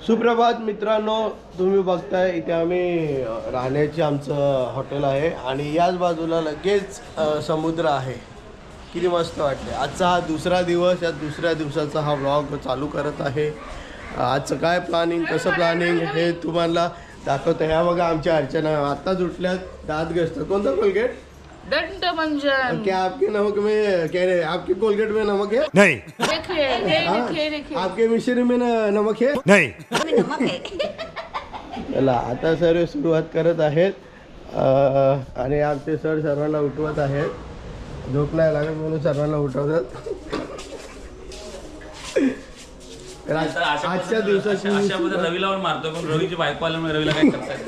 सुप्रभात मित्रांनो, तुम्ही बघताय इथे आम्ही राहण्याचे आमचं हॉटेल आहे आणि याच बाजूला लगेच समुद्र आहे. किती मस्त वाटते. आजचा हा दुसरा दिवस, या दुसऱ्या दिवसाचा हा व्लॉग चालू करत आहे. आजचं काय प्लॅनिंग, कसं प्लॅनिंग हे तुम्हाला दाखवतं. ह्या बघा आमच्या अर्चना आत्ताच उठल्यात, दात घासतात. कोणता कोलगेट? दंत मंजन. क्या आपके नमक में कह रहे आपके कोलगेट में नमक है? नहीं. देखिए. आपके मिश्री में नमक है? नहीं. चला आता सर्व सुरुवात करत आहेत आणि आमचे सर सर्वांना उठवत आहेत. झोप नाही लागत म्हणून सर्वांना उठवतात. आजच्या दिवसाची रवीला मारतो, पण रवीची बायको आल्यामुळे रवीला काय करतात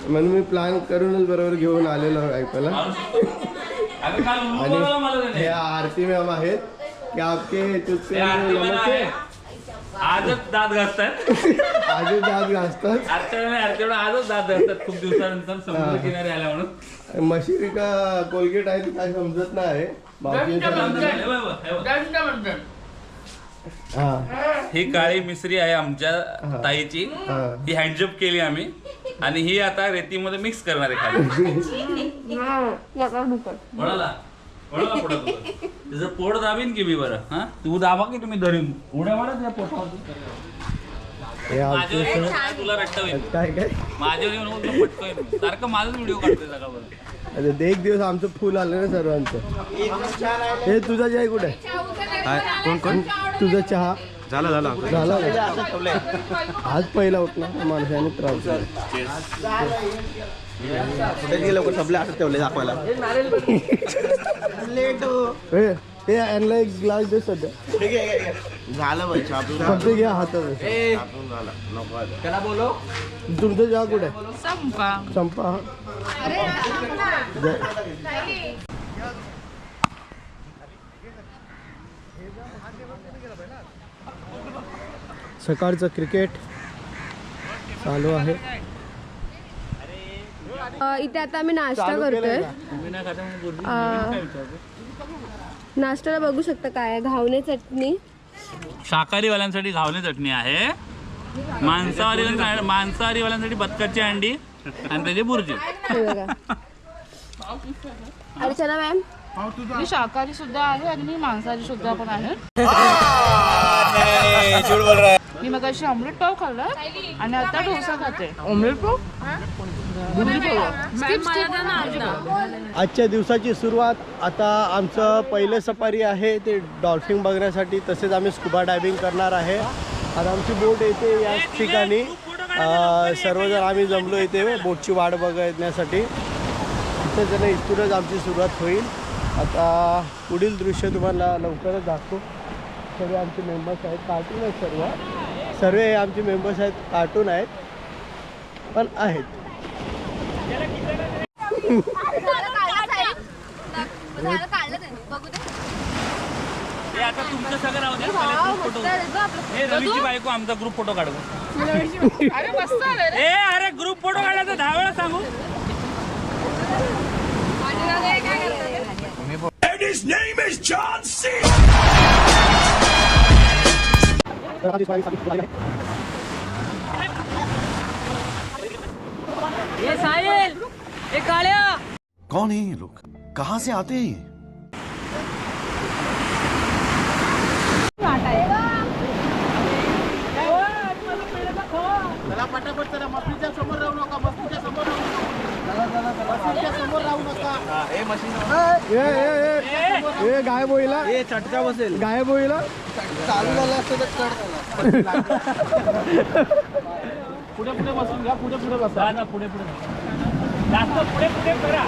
म्हणून मी प्लॅन करूनच बरोबर घेऊन आलेलो ऐकायला. आणि हे आरती मॅम आहेत की आपके तुझे आजच दात घासतात. आजच दात घासतात. आजच दात घासतात खूप दिवसानंतर समुद्र किनारी आल्या म्हणून. मशिरी का कोलगेट आहे काय समजत नाही. ही काळी मिसरी आहे आमच्या ताईची. ही हँडजॉब केली आम्ही आणि ही आता रेतीमध्ये मिक्स करणार आहे खाली. वळाला पुढं तुझं पोट दाबीन की मी बरं. हा तू दाबा की तुम्ही धरून उड्या मारत या पोटावर. तुला रट्ट होईल काय काय माझ्यावर पटकन सारखं माझाच व्हिडिओ काढतोय सगळं. एक दिवस आमचं फुल आलं ना सर्वांचं. हे तुझा चहा कुठे? कोण कोण? तुझा चहा झाला झाला झाला. आज पहिला उठला माणसाने त्रास कुठे गेलं लोक सबले असं ठेवले दाखवायला. हे यांना एक ग्लास दे सध्या. झालं बाई फक्त घ्या हातात. त्याला बोलो. तुमचा चहा कुठे? संपा. सकाळचं क्रिकेट चालू आहे. इथे आता आम्ही नाश्ता करतोय. नाश्त्याला बघू शकता काय आहे. घावणे चटणी. शाकाहारीवाल्यांसाठी घावणे चटणी आहे. मांसाहारीवाल्यांसाठी बदकाची अंडी आणि त्याची बुर्जी. अर्चना मॅम मी शाकाहारी सुद्धा आहे आणि मी मांसाहारी सुद्धा पण आहे. मी मगाशी ऑमलेट पाव खाल्ला आणि आता डोसा खाते. ऑमलेट पाव आजच्या दिवसाची सुरुवात. आता आमचं पहिलं सफारी आहे ते डॉल्फिन बघण्यासाठी. तसेच आम्ही स्कुबा डायव्हिंग करणार आहे. आता आमची बोट येते याच ठिकाणी. सर्वजण आम्ही जमलो इथे बोटची वाट बघण्यासाठी. इथं इथूनच आमची सुरुवात होईल. आता पुढील दृश्य तुम्हाला लवकरच दाखवू. सर्व आमचे मेंबर्स आहेत. कार्टून आहेत. सर्व हे आमचे मेंबर्स आहेत. कार्टून आहेत पण आहेत. आता तुमचं सगळं राहू द्या. हे रवीची बायको आमचा ग्रुप फोटो काढू. अरे ग्रुप फोटो काढायचा 10 वेळा सांगू. And his name is John C. ये साहिल, ये काळ्या. कौन है ये लोग? कहाँ से आते हैं? गायब होईला. चटका बसेल. गायब होईला. चालू झालं असतं तर पुढे बसून घ्या. पुढे बसा. पुढे जास्त पुढे करा.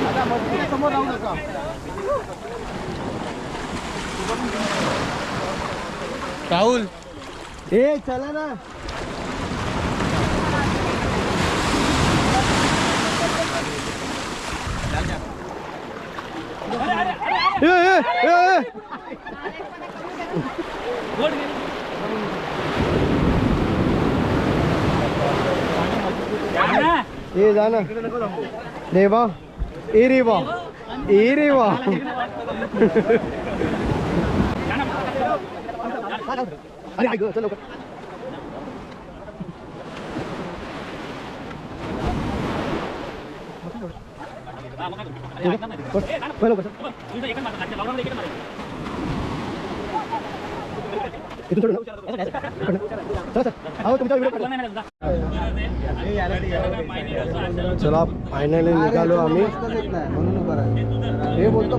आता समोर राहू नका. राहुल ए चला ना. ये जा ना रे वा ए रे वा ए रे वा अरे ऐक चल लवकर चला फायनली निघालो आम्ही हे बोलतो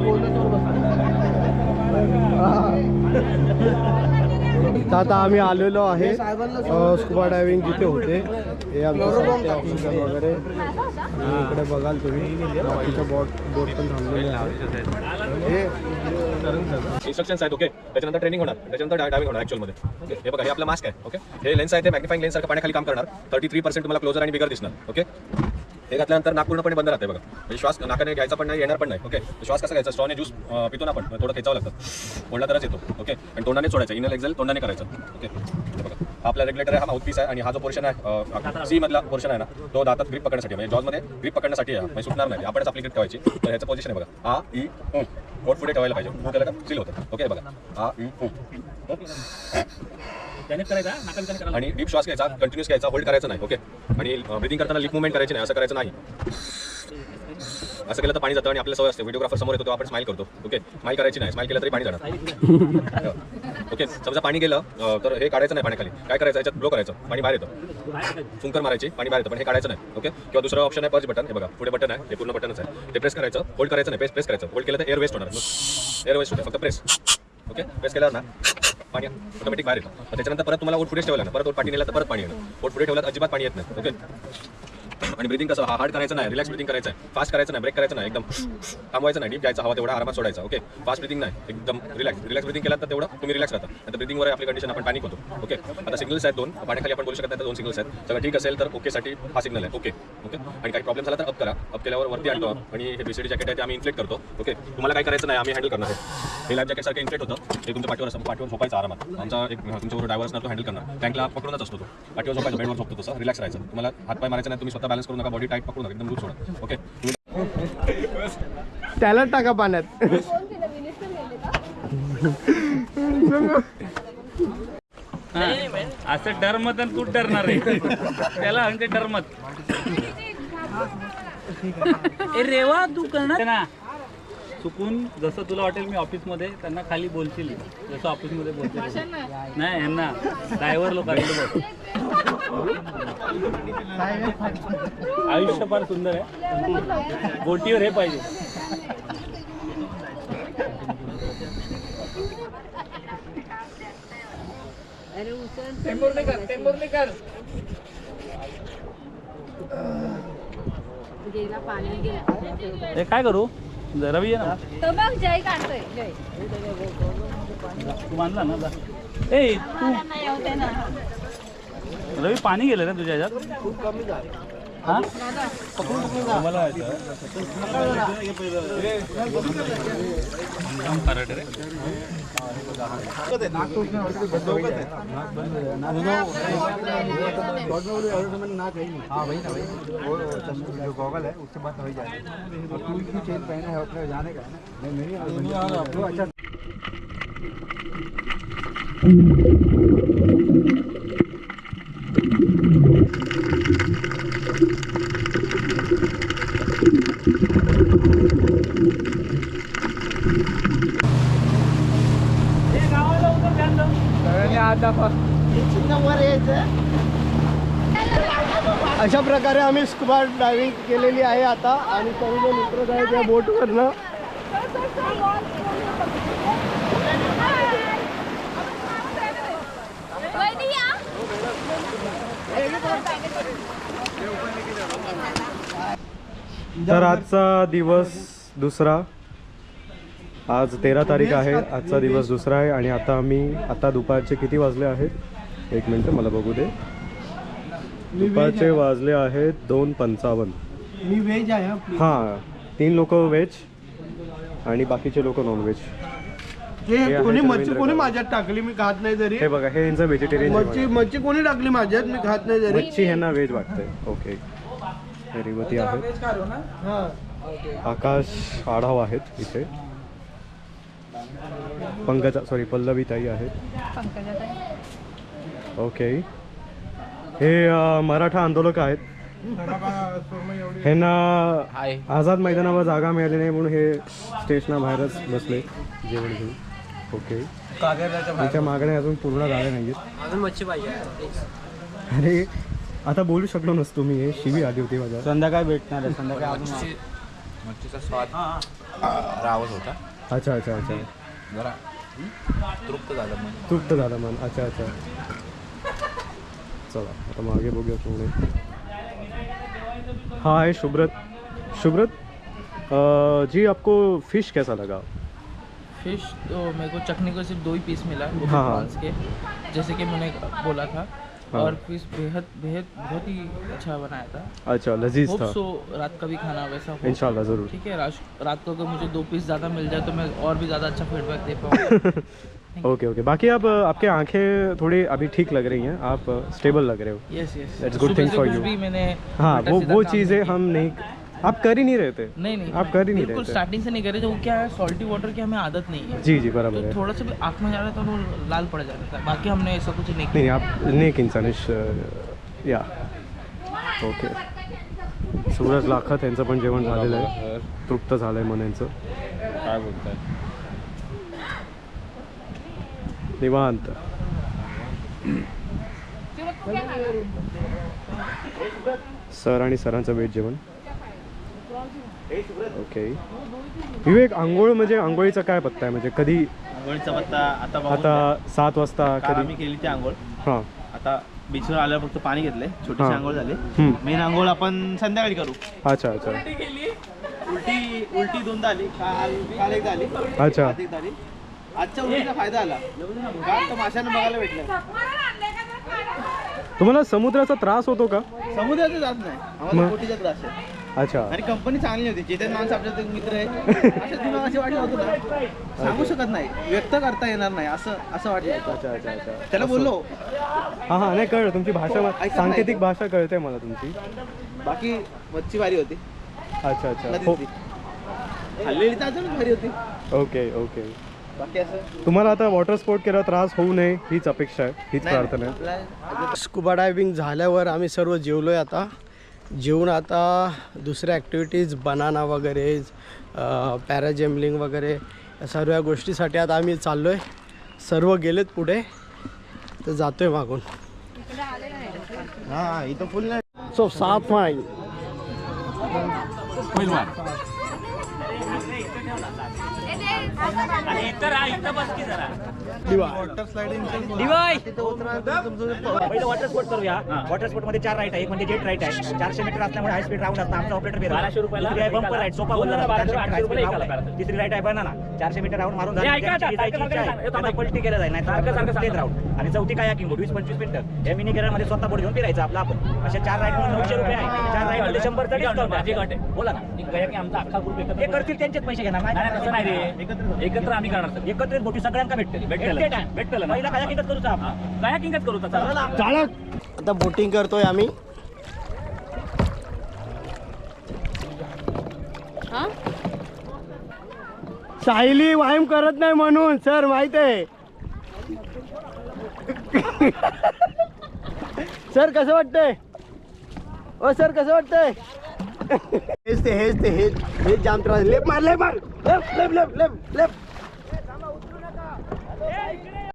तर आता आम्ही आलेलो आहे स्कुबा डायव्हिंग जिथे होते हे आमचे ऑफिसर वगैरे आणि इकडे बघाल तुम्ही बाकीच्या बोट पण थांबलेले आहेत हे इन्स्ट्रक्शन्स आहेत ओके त्याच्यानंतर ट्रेनिंग होणार त्याच्यानंतर डायव्हिंग होणार ॲक्च्युअलमध्ये ओके हे बघा हे आपलं मास्क आहे ओके हे लेन्स आहे ते मॅग्निफाईंग लेन्स सारखं पाण्याखाली काम करणार 33% तुम्हाला क्लोजर आणि बिगर दिसणार ओके हे घातल्यानंतर नाक पूर्णपणे बंद राहते बघा म्हणजे श्वास नाकाने घ्यायचा पण नाही येणार पण नाही ओके श्वास कसा घ्यायचा स्ट्रॉने ज्यूस पितो ना आपण थोडं खेचावं लागतं बोलला तरच येतो ओके आणि तोंडाने सोडायचं इनल एक्झेल तोंडाने करायचं ओके हे बघा हा आपला रेग्युलेटर आहे हा माउथपीस आहे आणि हा जो पोर्शन आहे सी मधला पोर्शन आहे ना तो दातात ग्रिप पकडण्यासाठी म्हणजे जॉजमध्ये ग्रिप पकडण्यासाठी आहे म्हणजे सुटणार नाही आपणच आपली ग्रिप ठेवायची तर ह्याचं पोझिशन आहे बघा आ ई पोट पुढे ठेवायला पाहिजे केलं का सील होतं ओके बघा आ ई आणि डीप श्वास घ्यायचा कंटिन्यूस घ्यायचा होल्ड करायचं नाही ओके आणि ब्रिथिंग करताना लिप मुवमेंट करायची नाही असं करायचं नाही असं केलं तर पाणी जातं आणि आपल्याला सवय असते व्हिडिओग्राफर समोर येतो तेव्हा आपण स्माईल करतो ओके स्माईल करायची नाही स्माईल केलं तरी पाणी जाणार ओके समजा पाणी गेलं तर हे काढायचं नाही पाण्याखाली काय करायचं याच्यात ब्लो करायचं पाणी बाहेर येतं फुंकर मारायची पाणी बाहेर येतं पण हे काढायचं नाही ओके किंवा दुसरं ऑप्शन आहे पर्च बटन हे बघा पुढे बटन आहे हे पूर्ण बटनच आहे ते प्रेस करायचं होल्ड करायचं नाही प्रेस करायचं होल्ड केलं तर एअर वेस्ट होणार एअर वेस्ट होते फक्त प्रेस ओके प्रेस केल्यावर ना पाणी ऑटोमॅटिक बाहेर येतं त्याच्यानंतर परत तुम्हाला ओठ पुढे ठेवला ना परत ओठ पाणी नेला तर परत पाणी येणार ओठ पुढे ठेवला तर अजिबात पाणी येत नाही ओके आणि ब्रिथिंग कसं हार्ड करायचं नाही रिलॅक्स ब्रिथिंग करायचं आहे फास्ट करायचं नाही ब्रेक करायचं नाही एकदम थांबवायचं नाही डीप जायचं हवा तेवढा आरामात सोडायचा ओके फास्ट ब्रिथिंग नाही एकदम रिलॅक्स ब्रिथिंग केला तर तेवढं तुम्ही रिलॅक्स राहता आता ब्रिथिंगवर आपली कंडिशन आपण पॅनिक होतो ओके आता सिग्नल्स आहेत दोन पाण्याखाली आपण बोलू शकत नाही तर 2 सिग्नल्स आहेत सगळं ठीक असेल तर ओकेसाठी हा सिग्नल आहे ओके ओके आणि काही प्रॉब्लेम झाला तर अप करा अप केल्यावर वरती आणतो आणि हे बीसीडी जॅकेट आहे ते आम्ही इन्फ्लेट करतो ओके तुम्हाला काय करायचं नाही आम्ही हँडल करणार आहे हे लाईफ जॅकेट सारखं इन्फ्लेट होतं ते तुमच्या पाठीवर झोपायचं आरामात आमचा एक तुमच्यावर ड्रायव्हर असणार तो हँडल करणार टँकला पकडूनच असतो तो पाठीवर झोपायचं बेडवर झोपतो तसं रिलॅक्स राहायचं तुम्हाला हातपाय मारायचं नाही तुम्ही स्वतः बॅलन्स करू नका बॉडी टाईट पकडू नका एकदम लूज सोडा ओके त्याला टाका पाण्यात असं डरमत आणि तू डरणार आहे त्याला म्हणजे डरमत रेवा तू करणार ना चुकून जसं तुला वाटेल मी ऑफिसमध्ये त्यांना खाली बोलशील जसं ऑफिसमध्ये बोलतील नाही यांना ड्रायव्हर लोकांना आयुष्य फार सुंदर आहे बोटीवर हे पाहिजे हे काय करू रवी आहे ना तो बघ जय काढतोय जय तू मानला ना ए तू रवी पाणी गेलं ना तुझ्या ह्याच्यात खूप कमी झालं हा मला गॉगल है उससे बात हो जाए और टूल की चेन पहने है अपने जाने का नहीं अच्छा अशा प्रकारे आम्ही स्कुबा डायव्हिंग केलेली आहे आता आणि सर्व जण उतरत आहेत या बोटवरनं तर आजचा दिवस दुसरा आज 13 तारीख आहे आजचा दिवस दुसरा आहे आणि आता दुपारचे किती वाजले आहेत एक मिनटं मला बघू दे दुपारचे वाजले आहेत 2:55 मी व्हेज आहे हां 3 लोक व्हेज आणि बाकीचे लोक नॉनव्हेज. हे आहे कोणी मच्छी रवींद्र कोणी गाव. माझ्यात टाकली मी खात नाही जरी. हे बघा, हे यांचं व्हेजिटेरियन मच्छी कोणी टाकली माझ्यात मी खात नाही जरी. मच्छी ह्यांना व्हेज वाटतंय. ओके. हे रेवती आहेत, आकाश आढाव आहेत इथे, पल्लवी ताई आहेत. ओके. हे मराठा आंदोलक आहेत. ह्यांना आझाद मैदानावर जागा मिळाली नाही म्हणून हे स्टेशना बाहेरच बसले जेवण घेऊन. ओके. त्यांच्या मागण्या अजून पूर्ण झाल्या नाहीत. अजून मच्छी पाहिजे. अरे आता बोलू शकलो नसतो मी, हे शिवी आली होती माझ्या. संध्याकाळी भेटणार आहे. संध्याकाळी मच्छीचा स्वाद रावत होता. अच्छा अच्छा अच्छा. जरा तृप्त झालं मन. अच्छा अच्छा. चला आता मागे बघूया पुढे. हाँ है शुभ्रत. जी आपको फिश कैसा लगा? फिश तो मेरे को चखने को सिर्फ 2 ही पीस मिला, वो भी हाँ। प्रॉन्स के, जैसे कि मैंने बोला था. हाँ। और फिश बेहद बेहद बहुत ही अच्छा बनाया था. अच्छा लजीज होप था. सो रात का भी खाना वैसा हो. इंशाल्लाह ज़रूर. ठीक है. रात को अगर मुझे 2 पीस ज़्यादा मिल जाए तो मैं और भी ज़्यादा अच्छा फीडबैक दे पाऊँगा. Okay okay. बाकी आप आपके आंखें थोड़ी अभी ठीक लग रही हैं, आप स्टेबल लग रहे हो. Yes yes. That's good thing for you. भी मैंने हाँ उल्टा वो सीधा काम चीज़ें नहीं हम नहीं, आप कर ही नहीं रहे थे. नहीं आप कर ही नहीं बिल्कुल रहे थे. स्टार्टिंग से नहीं करे थे. वो क्या है, सॉल्टी वाटर की हमें आदत नहीं है. जी जी बराबर तो है. थोड़ा सा भी आँख में जा रहा था वो लाल पड़ जा रहा था. बाकी हमने ऐसा कुछ नहीं नाही किया. आप नेक इंसानिश या. ओके. सूरज लाखात यांचं पण जेवण झालेलं आहे, तृप्त झालं आहे मन यांचं. काय बोलताय? निवांत. सर आणि सरांचं वेज जेवण. ओके. विवेक, आंघोळ म्हणजे आंघोळीचा काय पत्ता आहे, म्हणजे कधी? आंघोळीचा पत्ता आता आता 7 वाजता काल कधी? आम्ही केली ती आंघोळ. हां. आता बीचवर आल्यावर फक्त पाणी घेतलंय, छोटीशी हां. आंघोळ झाली. हम्म. मेन आंघोळ आपण संध्याकाळी करू. अच्छा अच्छा उलटी 2दा आली, काल एकदा आली, अच्छा. आज एकदा आली. आजच्या उलटीचा फायदा आला, काल तर माशांना बघायला भेटलं. तुम्हाला समुद्राचा त्रास होतो का? समुद्राचं जात नाही आम्हाला, मग? बोटीचा त्रास आहे. अच्छा. आणि कंपनी चांगली होती. चेतन माणसं आपल्या मित्र आहे, अशा दिवस असे वाटलं होतं ना, सांगू शकत नाही, व्यक्त करता येणार नाही असं वाटलं होतं. अच्छा अच्छा अच्छा. त्याला बोललो. हां हां नाही कळलं, तुमची भाषा नाही. सांकेतिक भाषा कळते मला तुमची. बाकी मच्छी भारी होती. अच्छा अच्छा. हो. नदीतली खाल्लेली तर अजून भारी होती. Okay okay. बाकी असं तुम्हाला आता वॉटर स्पोर्ट केला त्रास होऊ नये हीच अपेक्षा आहे, हीच प्रार्थना आहे. आपला स्कुबा डायव्हिंग झाल्यावर आम्ही सर्व जेवलो आहे. आता जेवून आता दुसऱ्या ॲक्टिव्हिटीज बनाना वगैरे, पॅराजेम्बलिंग वगैरे या सर्व गोष्टीसाठी आता आम्ही चाललो आहे. सर्व गेलेत पुढे, तर जातो आहे मागून. हां इथं फुल नाही. सो 7 माइल. पहिलं वॉटर स्पोर्ट करूया. वॉटर स्पोर्ट मध्ये 4 राईट आहे. एक म्हणजे जेट राईट आहे, 400 मीटर असल्यामुळे हाय स्पीड राऊंड असतं. आमचा ऑपरेटर 1200 रुपयाला. दुसरी आहे बंपर राईट, सोपा बोलला 400 मीटर. तिसरी राईट आहे बनाना, 400 मीटर राऊंड मारून झालं, पलटी केलं जाईल नाही प्लेन राऊंड. आणि चौथी कायाकिंग बोट 20-25 मिनिटं. हे मिनी केरळमध्ये स्वतः बोट घेऊन फिरायचं आपलं आपण. अशा 4 राईट मध्ये 900 रुपये आहे. 4 राईट मध्ये 100 डिस्काउंट आहे. बोला ना, आमचा अख्खा ग्रुप ते करतील, त्यांचेच पैसे घेणार नाही. एकत्र आम्ही करणार. एकत्रित बोटी सगळ्यांना भेटतील. भेटतील पहिला कायाकिंगच करूचा आपण. कायाकिंगच करू आता बोटिंग करतोय आम्ही. सायली व्यायाम करत नाही म्हणून सर माहित आहे. सर कसं वाटतंय? ओ सर कसं वाटतंय? हेच जाम त्रास. लेफ्ट मार लेफ्ट.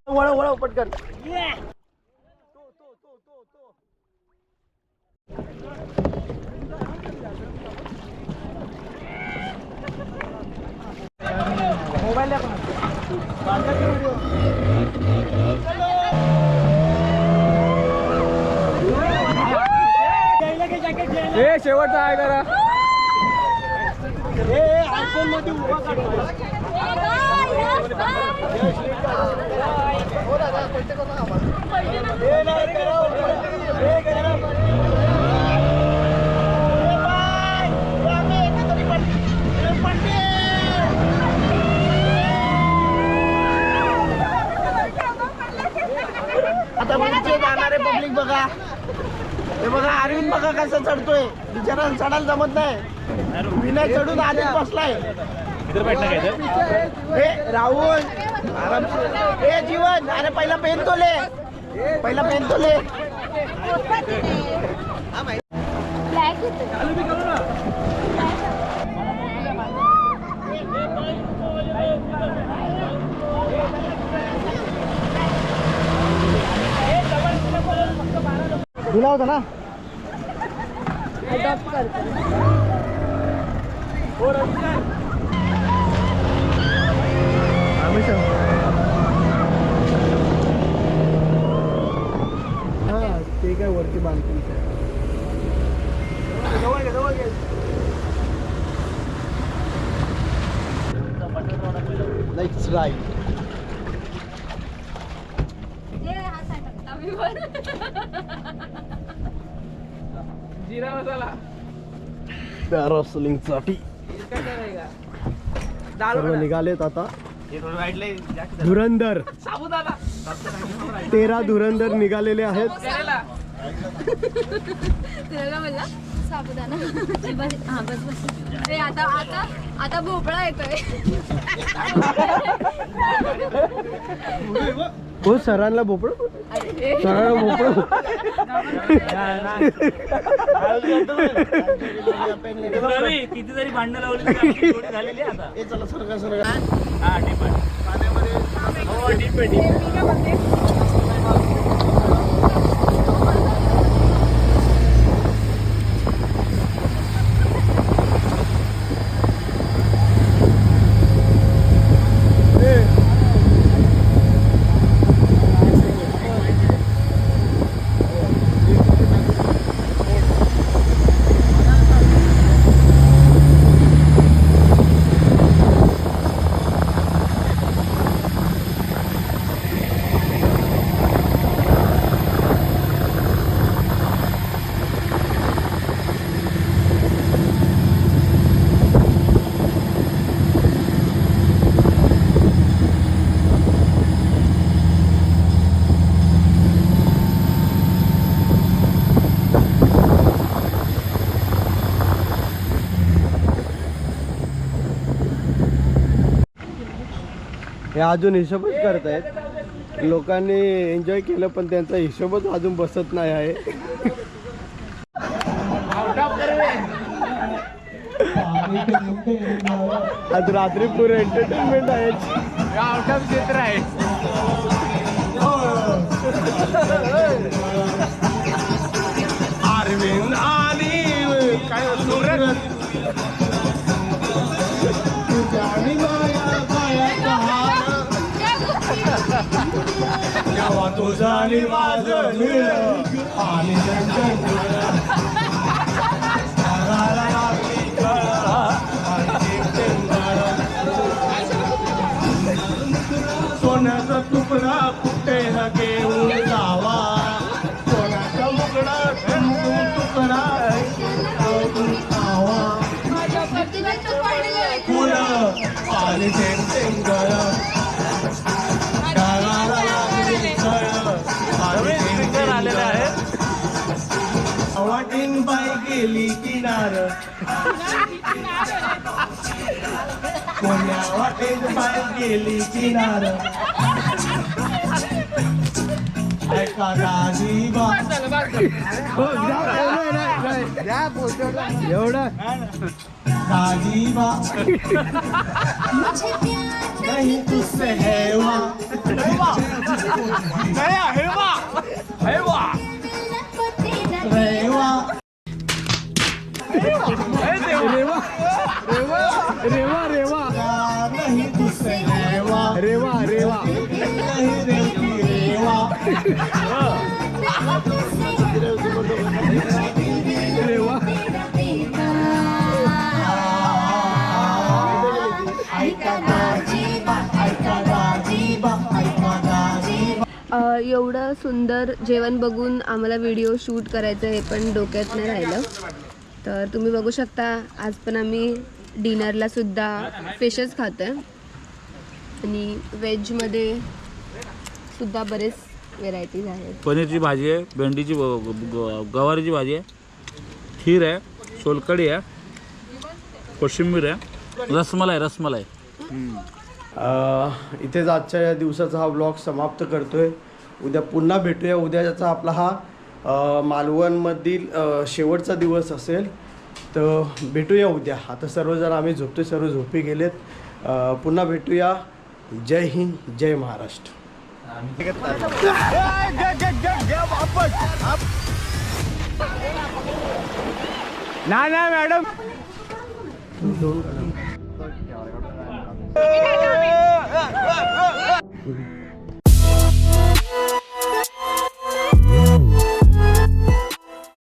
वळव पटकन. हे शेवटचा आहे करा. आयफोन मध्ये उभा अरविंद बघा, हे बघा अरविंद बघा कसं चढतोय, बिचारा चढायला जमत नाही. विनय चढून आधीच बसलाय. हे राहुल आराम, हे जीवन, अरे पहिला पेन तोले, पहिला पेन तोले. दिला होता ना अडॉप्ट करतो. हा ते काय वरती बांधतील. Let's ride. जिरा मसाला पॅरासलिंगसाठी सर्व निघालेत आता. धुरंधर 13 धुरंधर निघालेले आहेत. तुला म्हणला साबुदाणा. हा बस बस. ए आता आता आता भोपळा येतोय. हो सरांना भोपळ, सरांना भोपळ. किती जरी भांडणं लावली झालेली आता. चला सरका सरका. हा डीप आहे. हो डीप आहे डीप. हे अजून हिशोबच करतायत. लोकांनी एन्जॉय केलं पण त्यांचा हिशोबच अजून बसत नाही आहे. आज रात्री पुरे एंटरटेनमेंट आहे. आउट ऑफ क्षेत्र आहे. अरविंद आणि काय सुरत तेव्हा तुझं आणि माझं निळ आणि सोन्याचा तुकडा कुठे न घेऊन जावा. सोन्याचा मुकडा तुकडा फुलं आणि आलेले आहेत. वाटीन बाई गेली किनार, कोण्या वाटेन बाई गेली किनार. ऐका दाजीबा एवढं दाजीबा नहीं तुझसे हेवा हेवा हेवा रेवा रेवा रेवा रेवा नहीं तुझसे रेवा रेवा रेवा नहीं रेवती रेवा रेवा. एवढं सुंदर जेवण बघून आम्हाला व्हिडिओ शूट करायचं हे पण डोक्यात नाही राहिलं. तर तुम्ही बघू शकता आज पण आम्ही डिनरला सुद्धा फिशच खातोय आणि व्हेजमध्ये सुद्धा बरेच व्हेरायटीज आहेत. पनीरची भाजी आहे, भेंडीची गवारीची भाजी आहे, खीर आहे, सोलकढी आहे, कोशिंबीर आहे, रसमलाई. इथेच आजच्या या दिवसाचा हा ब्लॉग समाप्त करतोय. उद्या पुन्हा भेटूया. उद्याचा आपला हा मालवणमधील शेवटचा दिवस असेल. तर भेटूया उद्या. आता सर्वजण आम्ही झोपतोय, सर्व झोपी गेलेत. पुन्हा भेटूया. जय हिंद, जय महाराष्ट्र. ना मॅडम